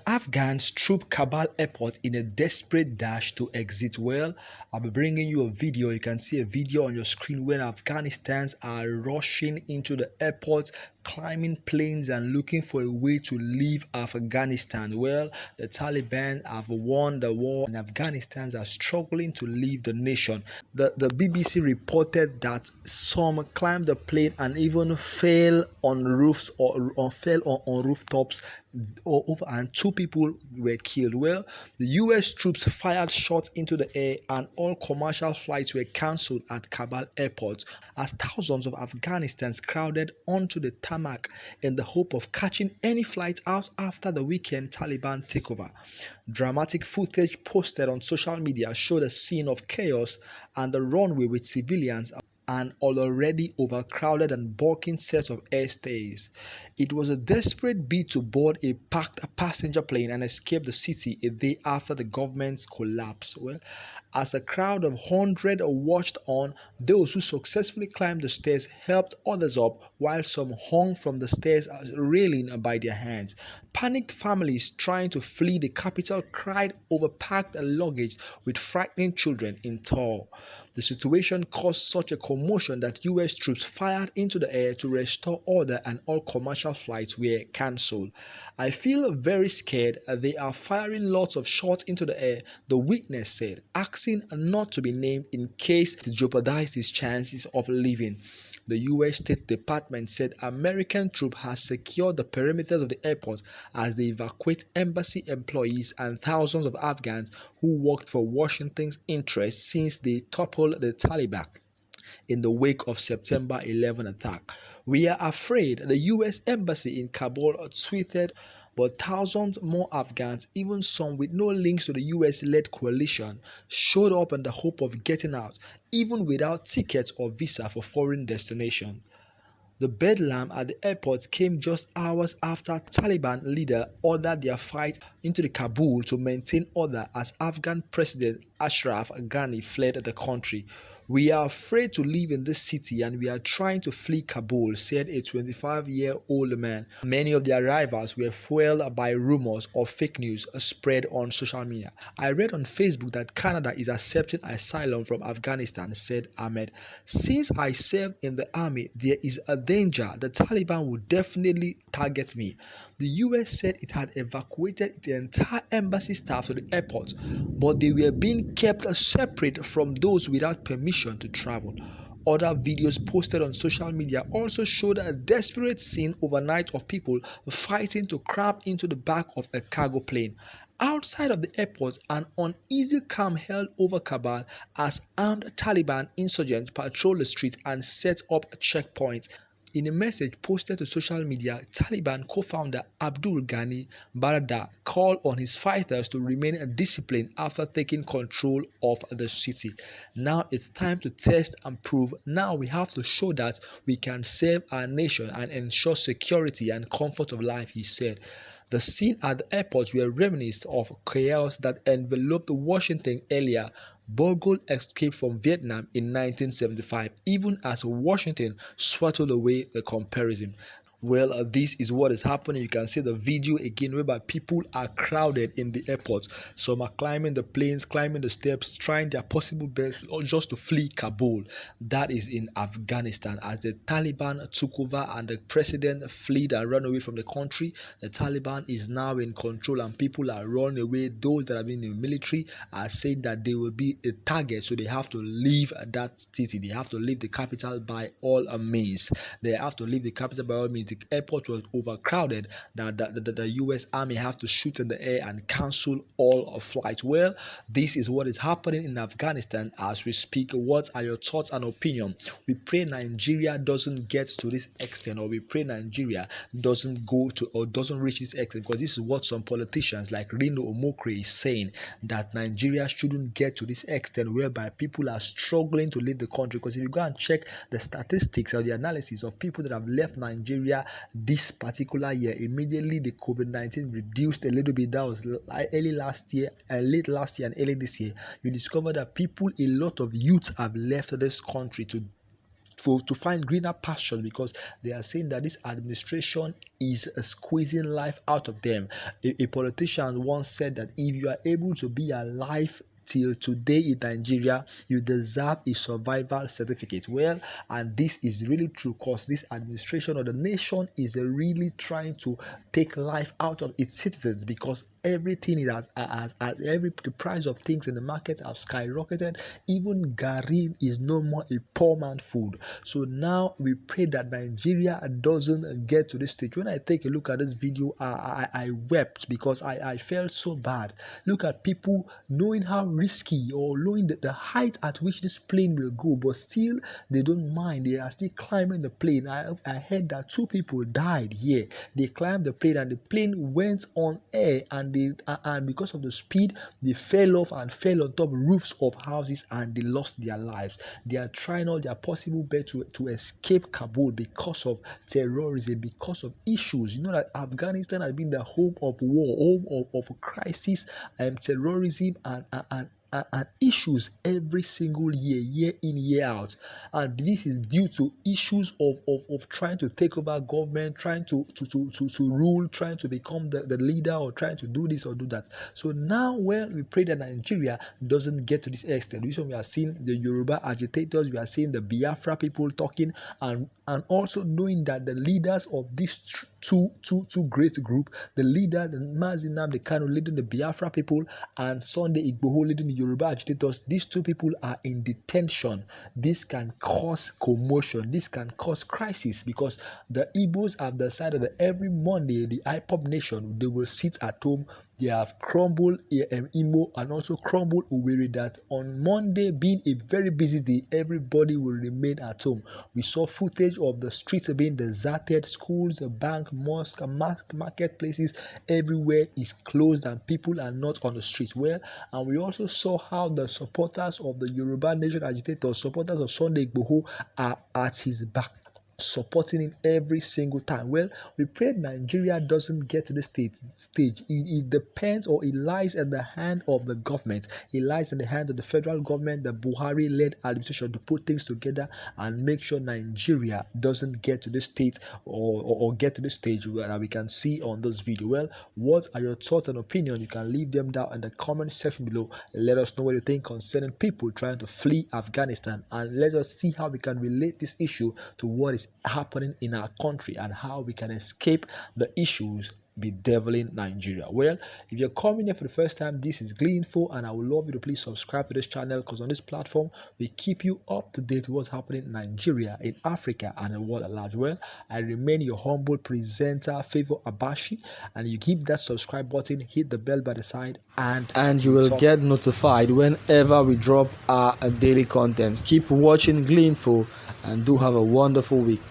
Afghans troop Kabul airport in a desperate dash to exit. Well, I'll be bringing you a video. You can see a video on your screen when Afghanistans are rushing into the airport, climbing planes and looking for a way to leave Afghanistan. Well, the Taliban have won the war and Afghanistans are struggling to leave the nation. The BBC reported that some climbed the plane and even fell on roofs or fell on rooftops over, and two people were killed. Well, the US troops fired shots into the air and all commercial flights were cancelled at Kabul airport as thousands of Afghanistans crowded onto the tarmac in the hope of catching any flight out after the weekend Taliban takeover. Dramatic footage posted on social media showed a scene of chaos and the runway with civilians and already overcrowded and bulking set of airstays. It was a desperate bid to board a packed passenger plane and escape the city a day after the government's collapse. Well, as a crowd of hundreds watched on, those who successfully climbed the stairs helped others up while some hung from the stairs railing by their hands. Panicked families trying to flee the capital cried over packed luggage with frightened children in tow. The situation caused such a commotion that US troops fired into the air to restore order and all commercial flights were cancelled. I feel very scared. They are firing lots of shots into the air, the witness said, asking not to be named in case it jeopardized his chances of leaving. The U.S. State Department said American troops have secured the perimeters of the airport as they evacuate embassy employees and thousands of Afghans who worked for Washington's interests since they toppled the Taliban in the wake of September 11 attack. "We are afraid," the U.S. Embassy in Kabul tweeted, but thousands more Afghans, even some with no links to the US-led coalition, showed up in the hope of getting out, even without tickets or visa for foreign destinations. The bedlam at the airport came just hours after Taliban leader ordered their flight into the Kabul to maintain order as Afghan President Ashraf Ghani fled the country. "We are afraid to live in this city and we are trying to flee Kabul," said a 25-year-old man. Many of the arrivals were fueled by rumors of fake news spread on social media. "I read on Facebook that Canada is accepting asylum from Afghanistan," said Ahmed. "Since I served in the army, there is a danger the Taliban will definitely target me." The US said it had evacuated its entire embassy staff to the airport, but they were being kept separate from those without permission to travel. Other videos posted on social media also showed a desperate scene overnight of people fighting to cram into the back of a cargo plane. Outside of the airport, an uneasy calm held over Kabul as armed Taliban insurgents patrolled the streets and set up checkpoints. In a message posted to social media, Taliban co-founder Abdul Ghani Baradar called on his fighters to remain disciplined after taking control of the city. "Now it's time to test and prove. Now we have to show that we can save our nation and ensure security and comfort of life," he said. The scene at the airport were reminiscent of chaos that enveloped Washington earlier. Bogle escaped from Vietnam in 1975, even as Washington swatted away the comparison. Well, this is what is happening. You can see the video again whereby people are crowded in the airport. Some are climbing the planes, climbing the steps, trying their possible best just to flee Kabul. That is in Afghanistan. As the Taliban took over and the president fled and ran away from the country, the Taliban is now in control and people are running away. Those that have been in the military are saying that they will be a target, so they have to leave that city. They have to leave the capital by all means. They have to leave the capital by all means. the airport was overcrowded that the US Army have to shoot in the air and cancel all of flights. Well, this is what is happening in Afghanistan as we speak. What are your thoughts and opinion? We pray Nigeria doesn't get to this extent, or we pray Nigeria doesn't go to or doesn't reach this extent, because this is what some politicians like Rino Omokri is saying, that Nigeria shouldn't get to this extent whereby people are struggling to leave the country. Because if you go and check the statistics or the analysis of people that have left Nigeria this particular year, immediately the COVID-19 reduced a little bit. That was early last year, late last year and early this year. You discover that a lot of youths have left this country to find greener pastures, because they are saying that this administration is squeezing life out of them. A politician once said that if you are able to be alive till today in Nigeria, you deserve a survival certificate. Well, and this is really true, because this administration or the nation is really trying to take life out of its citizens, because everything is the price of things in the market have skyrocketed. Even Gari is no more a poor man food. So now we pray that Nigeria doesn't get to this stage. When I take a look at this video, I wept, because I felt so bad. Look at people knowing how risky, or knowing the height at which this plane will go, but still they don't mind. They are still climbing the plane. I heard that 2 people died here. They climbed the plane and the plane went on air, and because of the speed, they fell off and fell on top roofs of houses, and they lost their lives. They are trying all their possible best to escape Kabul because of terrorism, because of issues. You know that Afghanistan has been the home of war, home of crisis, terrorism and issues every single year in, year out. And this is due to issues of trying to take over government, trying to rule, trying to become the leader, or trying to do this or do that. So now, well, we pray that Nigeria doesn't get to this extent. This one, we are seeing the Yoruba agitators, we are seeing the Biafra people talking, and also knowing that the leaders of these two great group, the leader, the Mazi Nnamdi Kanu leading the Biafra people, and Sunday Igboho leading the Yoruba agitators, these 2 people are in detention. This can cause commotion, this can cause crisis, because the Igbos have decided that every Monday the IPOB nation, they will sit at home. They have crumbled Imo and also crumbled Owerri, that on Monday, being a very busy day, everybody will remain at home. We saw footage of the streets being deserted, schools, the bank, mosque, marketplaces, everywhere is closed and people are not on the streets. Well, and we also saw how the supporters of the Yoruba Nation agitators, supporters of Sunday Igboho, are at his back, supporting him every single time. Well, we pray Nigeria doesn't get to the stage. It depends, or it lies in the hand of the government. It lies in the hand of the federal government, the Buhari-led administration, to put things together and make sure Nigeria doesn't get to the state or get to the stage that we can see on this video. Well, what are your thoughts and opinions? You can leave them down in the comment section below. Let us know what you think concerning people trying to flee Afghanistan, and let us see how we can relate this issue to what is happening in our country and how we can escape the issues bedeviling Nigeria. Well, if you're coming here for the first time, this is Gleanful, and I would love you to please subscribe to this channel, because on this platform we keep you up to date with what's happening in Nigeria, in Africa, and the world at large. Well, I remain your humble presenter, Favor Abashi, and you keep that subscribe button, hit the bell by the side, and you will get notified whenever we drop our daily content. Keep watching Gleanful, and do have a wonderful week.